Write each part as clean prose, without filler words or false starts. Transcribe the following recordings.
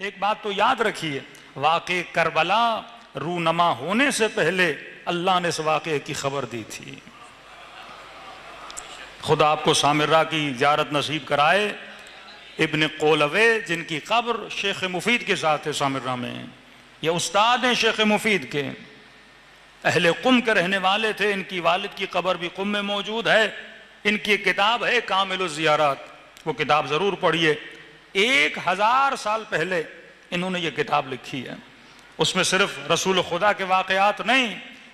एक बात तो याद रखिए, वाक़े करबला रूनमा होने से पहले अल्लाह ने इस वाक़े की खबर दी थी। खुदा आपको सामिरा की ज़ियारत नसीब कराए। इब्न कोलवे जिनकी कब्र शेख मुफीद के साथ है सामिरा में, ये उस्ताद हैं शेख मुफीद के, अहले कुम के रहने वाले थे। इनकी वालिद की कब्र भी कुम में मौजूद है। इनकी किताब है कामिल ज़ियारत, वो किताब ज़रूर पढ़िए। 1000 साल पहले इन्होंने ये किताब लिखी है। उसमें सिर्फ रसूल खुदा के वाक़यात नहीं,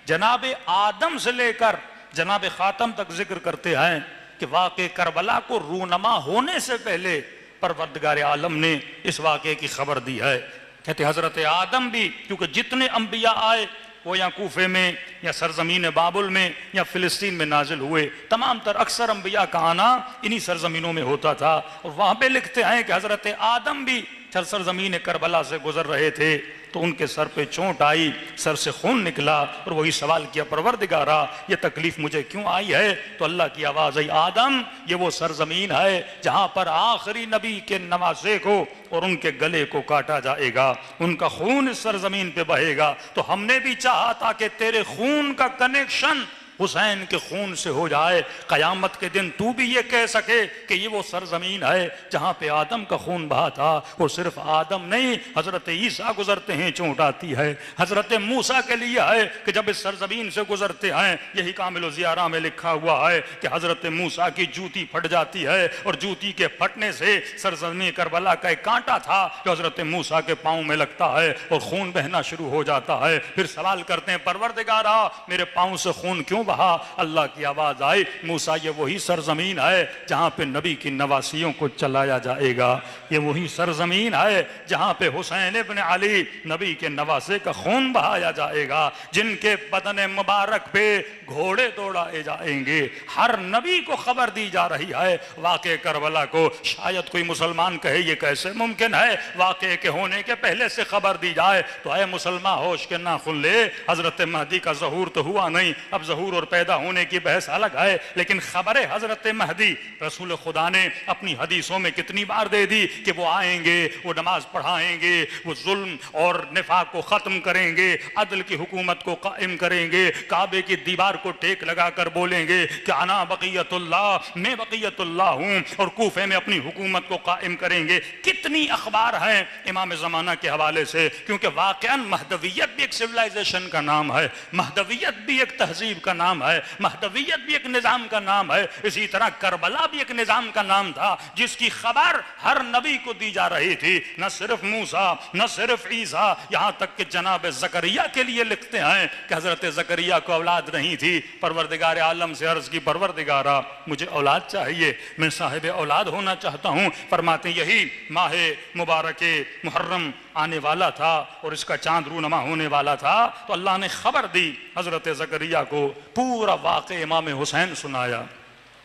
जनाब आदम से लेकर जनाब ख़ातम तक जिक्र करते हैं कि वाक़े करबला को रूनमा होने से पहले परवरदिगार आलम ने इस वाक़े की खबर दी है। कहते हज़रत आदम भी, क्योंकि जितने अम्बिया आए वो या कूफे में या सरजमीन बाबुल में या फ़िलिस्तीन में नाजिल हुए, तमाम तर अक्सर अम्बिया का आना इन्हीं सरजमीनों में होता था। और वहाँ पे लिखते हैं कि हज़रत आदम भी सरजमीन करबला से गुजर रहे थे तो उनके सर पे चोट आई, सर से खून निकला और वही सवाल किया, परवरदिगारा ये तकलीफ मुझे क्यों आई है? तो अल्लाह की आवाज़ आई, आदम ये वो सरजमीन है जहाँ पर आखिरी नबी के नवासे को और उनके गले को काटा जाएगा, उनका खून इस सरजमीन पे बहेगा। तो हमने भी चाहा था कि तेरे खून का कनेक्शन हुसैन के खून से हो जाए, क़यामत के दिन तू भी ये कह सके कि ये वो सरजमीन है जहाँ पे आदम का खून बहा था। और सिर्फ आदम नहीं, हज़रत ईसा गुजरते हैं चोट आती है, हज़रत मूसा के लिए है कि जब इस सरजमीन से गुजरते हैं, यही कामिल ज़ियारा में लिखा हुआ है कि हज़रत मूसा की जूती फट जाती है और जूती के फटने से सरजमीन करबला का एक कांटा था जो हज़रत मूसा के पाँव में लगता है और खून बहना शुरू हो जाता है। फिर सवाल करते हैं, परवरदिगारा मेरे पाँव से खून क्यों बहा? अल्लाह की आवाज आई, मूसा ये वही सरजमीन है जहां पे नबी की नवासियों को चलाया जाएगा, ये वही सरजमीन है जहां पे हुसैन इब्न अली नबी के नवासे का खून बहाया जाएगा, जिनके बदन मुबारक पे घोड़े दौड़ाए जाएंगे। हर नबी को खबर दी जा रही है वाक़े करबला को। शायद कोई मुसलमान कहे ये कैसे मुमकिन है वाक़े के होने के पहले से खबर दी जाए? तो है मुसलमान होश के नाखुन ले, हजरत महदी का ज़हूर तो हुआ नहीं, अब ज़हूर और पैदा होने की बहस अलग है, लेकिन खबर हजरत महदी रसूल खुदा ने अपनी हदीसों में कितनी बार दे दी कि वो आएंगे, वो नमाज पढ़ाएंगे, वो जुल्म और निफाक को ख़त्म करेंगे, अदल की हुकूमत को कायम करेंगे, काबे की दीवार को टेक लगा कर बोलेंगे कि अना बक़ियतुल्लाह, मैं बक़ियतुल्लाह हूँ, और कूफे में अपनी हुकूमत को कायम करेंगे। कितनी अखबार हैं इमाम ज़माना के हवाले से, क्योंकि वाक़अन महदवियत भी एक सिविलाइजेशन का नाम है, महदवियत भी एक तहजीब का नाम है, महदवियत भी एक निज़ाम का नाम है। इसी तरह करबला भी एक निज़ाम का नाम था जिसकी खबर हर नबी को दी जा रही थी, न सिर्फ मूसा न सिर्फ ईसा, यहाँ तक कि जनाब ज़करिया के लिए लिखते हैं कि हज़रत ज़करिया को औलाद नहीं थी, परवरदिगार आलम से अर्ज़ की, परवरदिगारा मुझे औलाद चाहिए, मैं साहिब औलाद होना चाहता हूँ। फरमाते यही माह मुबारक मुहर्रम आने वाला था और इसका चांद रूनमा होने वाला था, तो अल्लाह ने खबर दी हज़रत ज़करिया को, पूरा वाक़े इमाम हुसैन सुनाया,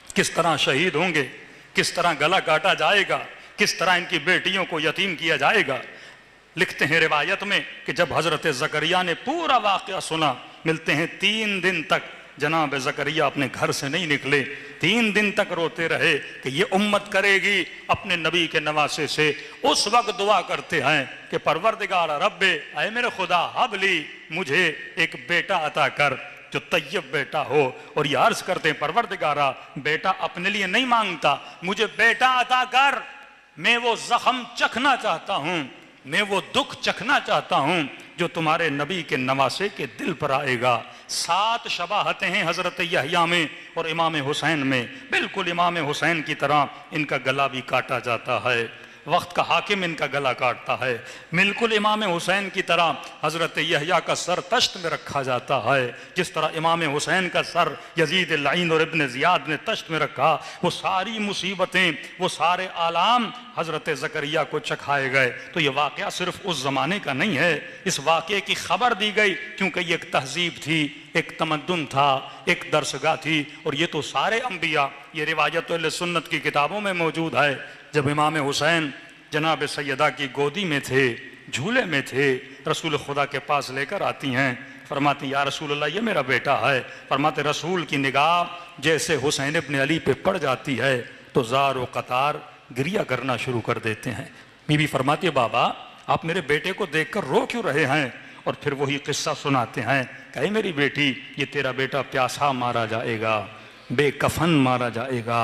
किस तरह शहीद होंगे, किस तरह गला काटा जाएगा, किस तरह इनकी बेटियों को यतीम किया जाएगा। लिखते हैं रिवायत में कि जब हज़रत ज़करिया ने पूरा वाक़या सुना, मिलते हैं 3 दिन तक जनाब ज़करिया अपने घर से नहीं निकले, 3 दिन तक रोते रहे कि ये उम्मत करेगी अपने नबी के नवासे से। उस वक्त दुआ करते हैं कि परवरदिगार रब्बे, ऐ मेरे खुदा, हबली मुझे एक बेटा अता कर जो तैयब बेटा हो। और ये अर्ज करते हैं, परवरदिगारा बेटा अपने लिए नहीं मांगता, मुझे बेटा अता कर, मैं वो जख्म चखना चाहता हूँ, मैं वो दुख चखना चाहता हूँ जो तुम्हारे नबी के नवासे के दिल पर आएगा। 7 शबाहतें हैं हज़रत यहया में और इमाम हुसैन में, बिल्कुल इमाम हुसैन की तरह इनका गला भी काटा जाता है, वक्त का हाकिम इनका गला काटता है, बिल्कुल इमाम हुसैन की तरह हज़रत यहया का सर तश्त में रखा जाता है, जिस तरह इमाम हुसैन का सर यजीद लईन और इब्न ज़ियाद ने तश्त में रखा। वो सारी मुसीबतें, वो सारे आलाम हज़रत ज़करिया को चखाए गए। तो ये वाक़या सिर्फ उस ज़माने का नहीं है, इस वाक़े की खबर दी गई क्योंकि ये एक तहजीब थी, एक तमद्दुन था, एक दरसगाह थी। और ये तो सारे अम्बिया, ये रिवायत अहले सुन्नत की किताबों में मौजूद है। जब इमाम हुसैन जनाब सैयदा की गोदी में थे, झूले में थे, रसूल खुदा के पास लेकर आती हैं, फरमाती या रसूल अल्लाह ये मेरा बेटा है। फरमाते रसूल की निगाह जैसे हुसैन इब्न अली पे पड़ जाती है तो ज़ार व कतार गिरिया करना शुरू कर देते हैं। बीबी फरमाती है बाबा आप मेरे बेटे को देखकर रो क्यों रहे हैं? और फिर वही किस्सा सुनाते हैं, कहे मेरी बेटी, ये तेरा बेटा प्यासा मारा जाएगा, बेकफन मारा जाएगा,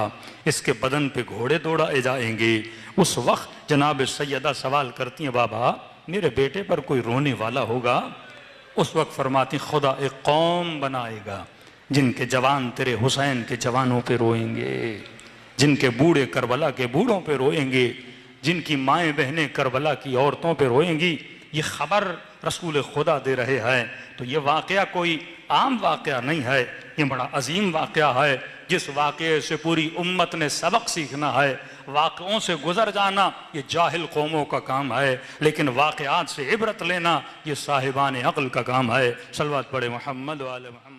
इसके बदन पे घोड़े दौड़ाए जाएंगे। उस वक्त जनाब सैयदा सवाल करती हैं, बाबा मेरे बेटे पर कोई रोने वाला होगा? उस वक्त फरमाती, खुदा एक कौम बनाएगा जिनके जवान तेरे हुसैन के जवानों पे रोएंगे, जिनके बूढ़े करबला के बूढ़ों पे रोएंगे, जिनकी माएँ बहनें करबला की औरतों पे रोएंगी। ये खबर रसूल खुदा दे रहे हैं। तो ये वाक़या कोई आम वाक़या नहीं है, ये बड़ा अजीम वाक़या है, जिस वाक़े से पूरी उम्मत ने सबक सीखना है। वाक़ों से गुजर जाना ये जाहिल कौमों का काम है, लेकिन वाक़यात से इबरत लेना ये साहिबान अक़ल का काम है। सल्लल्लाहु अलैहि मोहम्मद व आले मोहम्मद।